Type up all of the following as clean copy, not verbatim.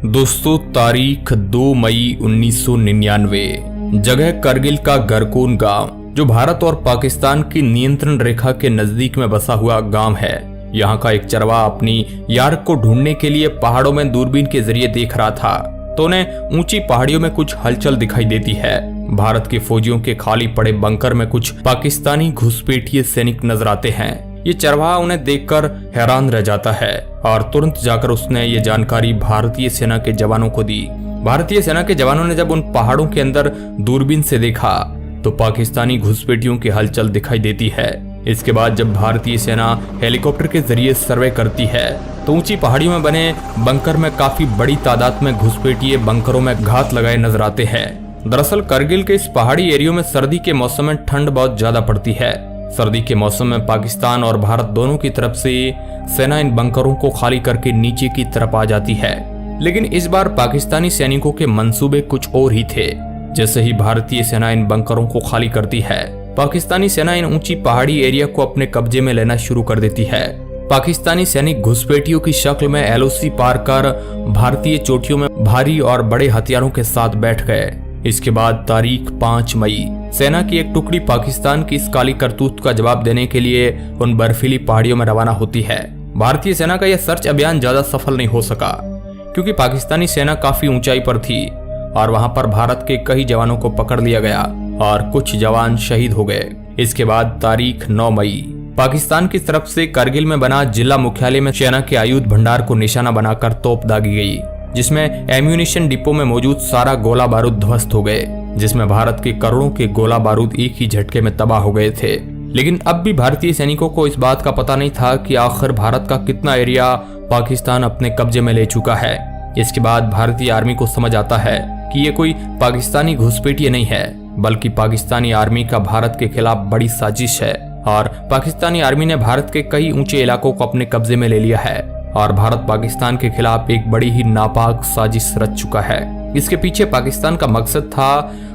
दोस्तों, तारीख 2 मई 1999, जगह करगिल का गरकोन गांव, जो भारत और पाकिस्तान की नियंत्रण रेखा के नजदीक में बसा हुआ गांव है। यहाँ का एक चरवाहा अपनी यार्क को ढूंढने के लिए पहाड़ों में दूरबीन के जरिए देख रहा था तो उन्हें ऊंची पहाड़ियों में कुछ हलचल दिखाई देती है। भारत के फौजियों के खाली पड़े बंकर में कुछ पाकिस्तानी घुसपैठिए सैनिक नजर आते हैं। ये चरवाहा उन्हें देखकर हैरान रह जाता है और तुरंत जाकर उसने ये जानकारी भारतीय सेना के जवानों को दी। भारतीय सेना के जवानों ने जब उन पहाड़ों के अंदर दूरबीन से देखा तो पाकिस्तानी घुसपैठियों की हलचल दिखाई देती है। इसके बाद जब भारतीय सेना हेलीकॉप्टर के जरिए सर्वे करती है तो ऊंची पहाड़ियों में बने बंकर में काफी बड़ी तादाद में घुसपैठिए बंकरों में घात लगाए नजर आते हैं। दरअसल करगिल के इस पहाड़ी एरियो में सर्दी के मौसम में ठंड बहुत ज्यादा पड़ती है। सर्दी के मौसम में पाकिस्तान और भारत दोनों की तरफ से सेना इन बंकरों को खाली करके नीचे की तरफ आ जाती है। लेकिन इस बार पाकिस्तानी सैनिकों के मंसूबे कुछ और ही थे। जैसे ही भारतीय सेना इन बंकरों को खाली करती है, पाकिस्तानी सेना इन ऊंची पहाड़ी एरिया को अपने कब्जे में लेना शुरू कर देती है। पाकिस्तानी सैनिक घुसपैठियों की शक्ल में एलओसी पार कर भारतीय चोटियों में भारी और बड़े हथियारों के साथ बैठ गए। इसके बाद तारीख 5 मई सेना की एक टुकड़ी पाकिस्तान की इस काली करतूत का जवाब देने के लिए उन बर्फीली पहाड़ियों में रवाना होती है। भारतीय सेना का यह सर्च अभियान ज्यादा सफल नहीं हो सका क्योंकि पाकिस्तानी सेना काफी ऊंचाई पर थी और वहां पर भारत के कई जवानों को पकड़ लिया गया और कुछ जवान शहीद हो गए। इसके बाद तारीख 9 मई पाकिस्तान की तरफ से करगिल में बना जिला मुख्यालय में सेना के आयुध भंडार को निशाना बनाकर तोप दागी गई, जिसमें एम्यूनिशन डिपो में मौजूद सारा गोला बारूद ध्वस्त हो गए, जिसमें भारत के करोड़ों के गोला बारूद एक ही झटके में तबाह हो गए थे। लेकिन अब भी भारतीय सैनिकों को इस बात का पता नहीं था कि आखिर भारत का कितना एरिया पाकिस्तान अपने कब्जे में ले चुका है। इसके बाद भारतीय आर्मी को समझ आता है कि ये कोई पाकिस्तानी घुसपैठिए नहीं है, बल्कि पाकिस्तानी आर्मी का भारत के खिलाफ बड़ी साजिश है और पाकिस्तानी आर्मी ने भारत के कई ऊंचे इलाकों को अपने कब्जे में ले लिया है और भारत पाकिस्तान के खिलाफ एक बड़ी ही नापाक साजिश रच चुका है। इसके पीछे पाकिस्तान का मकसद था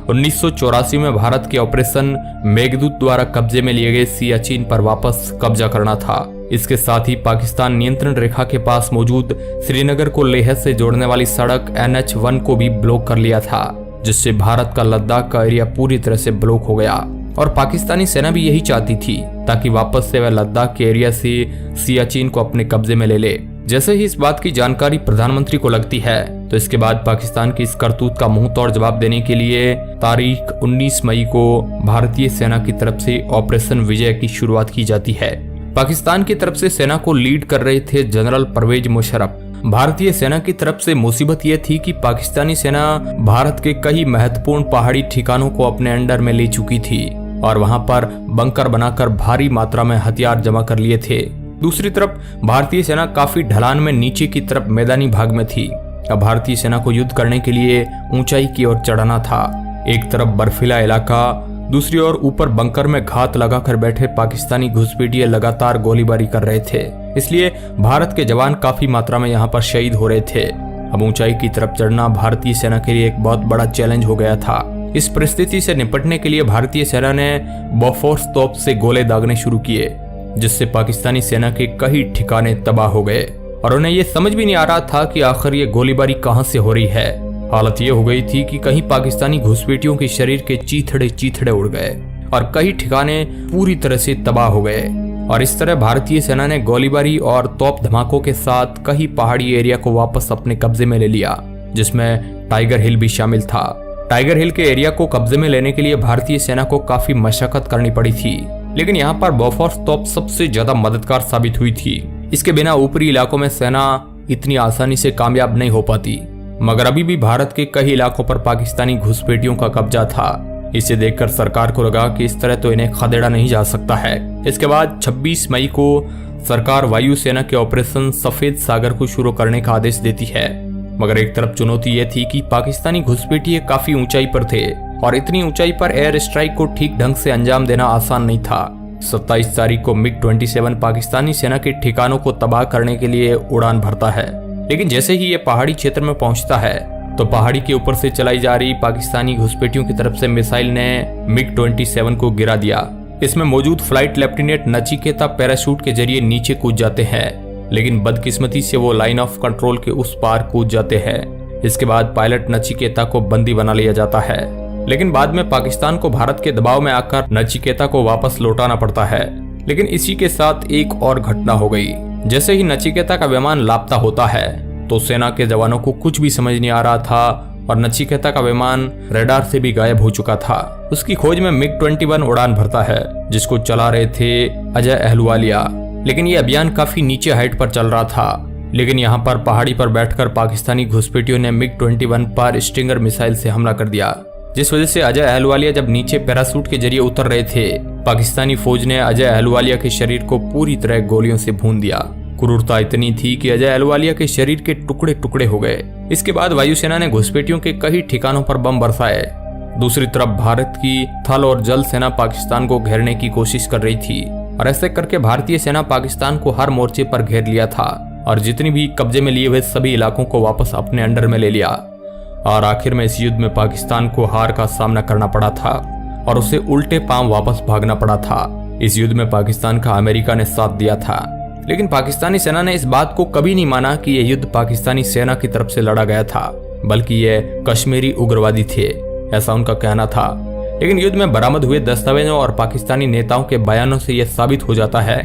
1984 में भारत के ऑपरेशन मेघदूत द्वारा कब्जे में लिए गए सियाचिन पर वापस कब्जा करना था। इसके साथ ही पाकिस्तान नियंत्रण रेखा के पास मौजूद श्रीनगर को लेह से जोड़ने वाली सड़क NH1 को भी ब्लॉक कर लिया था, जिससे भारत का लद्दाख का एरिया पूरी तरह से ब्लॉक हो गया। और पाकिस्तानी सेना भी यही चाहती थी ताकि वापस से वह लद्दाख के एरिया से सियाचिन को अपने कब्जे में ले ले। जैसे ही इस बात की जानकारी प्रधानमंत्री को लगती है तो इसके बाद पाकिस्तान की इस करतूत का मुंह तोड़ जवाब देने के लिए तारीख 19 मई को भारतीय सेना की तरफ से ऑपरेशन विजय की शुरुआत की जाती है। पाकिस्तान की तरफ से सेना को लीड कर रहे थे जनरल परवेज मुशर्रफ। भारतीय सेना की तरफ से मुसीबत यह थी कि पाकिस्तानी सेना भारत के कई महत्वपूर्ण पहाड़ी ठिकानों को अपने अंडर में ले चुकी थी और वहां पर बंकर बनाकर भारी मात्रा में हथियार जमा कर लिए थे। दूसरी तरफ भारतीय सेना काफी ढलान में नीचे की तरफ मैदानी भाग में थी। अब भारतीय सेना को युद्ध करने के लिए ऊंचाई की ओर चढ़ना था। एक तरफ बर्फीला इलाका, दूसरी ओर ऊपर बंकर में घात लगाकर बैठे पाकिस्तानी घुसपैठिए लगातार गोलीबारी कर रहे थे, इसलिए भारत के जवान काफी मात्रा में यहाँ पर शहीद हो रहे थे। अब ऊंचाई की तरफ चढ़ना भारतीय सेना के लिए एक बहुत बड़ा चैलेंज हो गया था। इस परिस्थिति से निपटने के लिए भारतीय सेना ने बोफोर्स तोप से गोले दागने शुरू किए, जिससे पाकिस्तानी सेना के कई ठिकाने तबाह हो गए और उन्हें यह समझ भी नहीं आ रहा था कि आखिर ये गोलीबारी कहां से हो रही है। हालत ये हो गई थी कि कहीं पाकिस्तानी घुसपैठियों के शरीर के चीथड़े उड़ गए और कई ठिकाने पूरी तरह से तबाह हो गए। और इस तरह भारतीय सेना ने गोलीबारी और तोप धमाकों के साथ कई पहाड़ी एरिया को वापस अपने कब्जे में ले लिया, जिसमें टाइगर हिल भी शामिल था। टाइगर हिल के एरिया को कब्जे में लेने के लिए भारतीय सेना को काफी मशक्कत करनी पड़ी थी, लेकिन यहाँ पर बोफोर्स तोप सबसे ज्यादा मददगार साबित हुई थी। इसके बिना ऊपरी इलाकों में सेना इतनी आसानी से कामयाब नहीं हो पाती। मगर अभी भी भारत के कई इलाकों पर पाकिस्तानी घुसपैठियों का कब्जा था। इसे देखकर सरकार को लगा कि इस तरह तो इन्हें खदेड़ा नहीं जा सकता है। इसके बाद 26 मई को सरकार वायुसेना के ऑपरेशन सफेद सागर को शुरू करने का आदेश देती है। मगर एक तरफ चुनौती यह थी कि पाकिस्तानी घुसपैठिए काफी ऊंचाई पर थे और इतनी ऊंचाई पर एयर स्ट्राइक को ठीक ढंग से अंजाम देना आसान नहीं था। 27 तारीख को MiG-27 पाकिस्तानी सेना के ठिकानों को तबाह करने के लिए उड़ान भरता है, लेकिन जैसे ही ये पहाड़ी क्षेत्र में पहुंचता है तो पहाड़ी के ऊपर से चलाई जा रही पाकिस्तानी घुसपैठियों की तरफ से मिसाइल ने MiG-27 को गिरा दिया। इसमें मौजूद फ्लाइट लेफ्टिनेंट नचिकेता पैराशूट के जरिए नीचे कूद जाते हैं लेकिन बदकिस्मती से वो लाइन ऑफ कंट्रोल के उस पार कूद जाते हैं। इसके बाद पायलट नचिकेता को बंदी बना लिया जाता है, लेकिन बाद में पाकिस्तान को भारत के दबाव में आकर नचिकेता को वापस लौटाना पड़ता है। लेकिन इसी के साथ एक और घटना हो गई। जैसे ही नचिकेता का विमान लापता होता है तो सेना के जवानों को कुछ भी समझ नहीं आ रहा था और नचिकेता का विमान रडार से भी गायब हो चुका था। उसकी खोज में MiG-21 उड़ान भरता है, जिसको चला रहे थे अजय अहलुवालिया। लेकिन ये अभियान काफी नीचे हाइट पर चल रहा था। लेकिन यहाँ पर पहाड़ी पर बैठकर पाकिस्तानी घुसपैठियों ने MiG-21 पर स्टिंगर मिसाइल से हमला कर दिया, जिस वजह से अजय अहलुवालिया जब नीचे पैराशूट के जरिए उतर रहे थे, पाकिस्तानी फौज ने अजय अहलुवालिया के शरीर को पूरी तरह गोलियों से भून दिया। क्रूरता इतनी थी कि अजय अहलुवालिया के शरीर के टुकड़े टुकड़े हो गए। इसके बाद वायुसेना ने घुसपैठियों के कई ठिकानों पर बम बरसाए। दूसरी तरफ भारत की थल और जल सेना पाकिस्तान को घेरने की कोशिश कर रही थी और ऐसे करके भारतीय सेना पाकिस्तान को हर मोर्चे पर घेर लिया था और जितनी भी कब्जे में लिए हुए सभी इलाकों को वापस अपने अंडर में ले लिया। और आखिर में इस युद्ध में पाकिस्तान को हार का सामना करना पड़ा था और उसे उल्टे पांव वापस भागना पड़ा था। इस युद्ध में पाकिस्तान का अमेरिका ने साथ दिया था, लेकिन पाकिस्तानी सेना ने इस बात को कभी नहीं माना कि यह युद्ध पाकिस्तानी सेना की तरफ से लड़ा गया था, बल्कि ये कश्मीरी उग्रवादी थे, ऐसा उनका कहना था। लेकिन युद्ध में बरामद हुए दस्तावेजों और पाकिस्तानी नेताओं के बयानों से यह साबित हो जाता है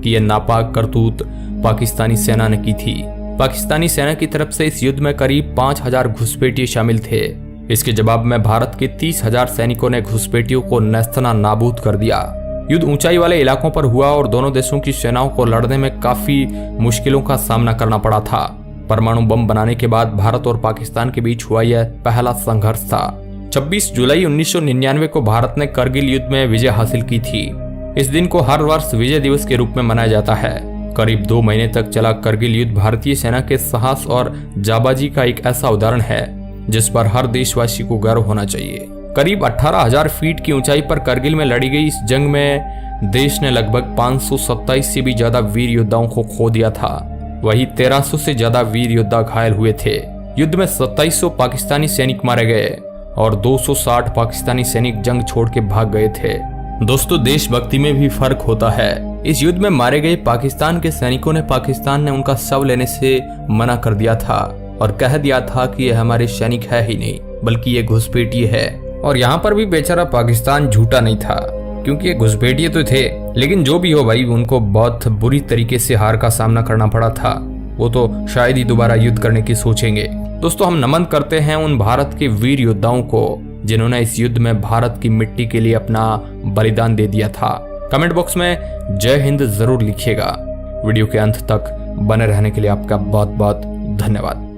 कि यह नापाक करतूत पाकिस्तानी सेना ने की थी। पाकिस्तानी सेना की तरफ से इस युद्ध में करीब 5000 घुसपैठिए शामिल थे। इसके जवाब में भारत के 30,000 सैनिकों ने घुसपैठियों को नेस्तना नाबूद कर दिया। युद्ध ऊंचाई वाले इलाकों पर हुआ और दोनों देशों की सेनाओं को लड़ने में काफी मुश्किलों का सामना करना पड़ा था। परमाणु बम बनाने के बाद भारत और पाकिस्तान के बीच हुआ यह पहला संघर्ष था। 26 जुलाई 1999 को भारत ने करगिल युद्ध में विजय हासिल की थी। इस दिन को हर वर्ष विजय दिवस के रूप में मनाया जाता है। करीब 2 महीने तक चला करगिल युद्ध भारतीय सेना के साहस और जाबाजी का एक ऐसा उदाहरण है जिस पर हर देशवासी को गर्व होना चाहिए। करीब 18,000 फीट की ऊंचाई पर करगिल में लड़ी गई इस जंग में देश ने लगभग 527 से भी ज्यादा वीर योद्धाओं को खो दिया था। वहीं 1300 से ज्यादा वीर योद्धा घायल हुए थे। युद्ध में 2700 पाकिस्तानी सैनिक मारे गए और 260 पाकिस्तानी सैनिक जंग छोड़ के भाग गए थे। दोस्तों, देशभक्ति में भी फर्क होता है। इस युद्ध में मारे गए पाकिस्तान के सैनिकों ने पाकिस्तान ने उनका शव लेने से मना कर दिया था और कह दिया था कि यह हमारे सैनिक है ही नहीं, बल्कि ये घुसपैठिए है। और यहाँ पर भी बेचारा पाकिस्तान झूठा नहीं था, क्योंकि ये घुसपैठिए तो थे, लेकिन जो भी हो भाई, उनको बहुत बुरी तरीके से हार का सामना करना पड़ा था। वो तो शायद ही दोबारा युद्ध करने की सोचेंगे। दोस्तों, हम नमन करते हैं उन भारत के वीर योद्धाओं को जिन्होंने इस युद्ध में भारत की मिट्टी के लिए अपना बलिदान दे दिया था। कमेंट बॉक्स में जय हिंद जरूर लिखिएगा। वीडियो के अंत तक बने रहने के लिए आपका बहुत बहुत धन्यवाद।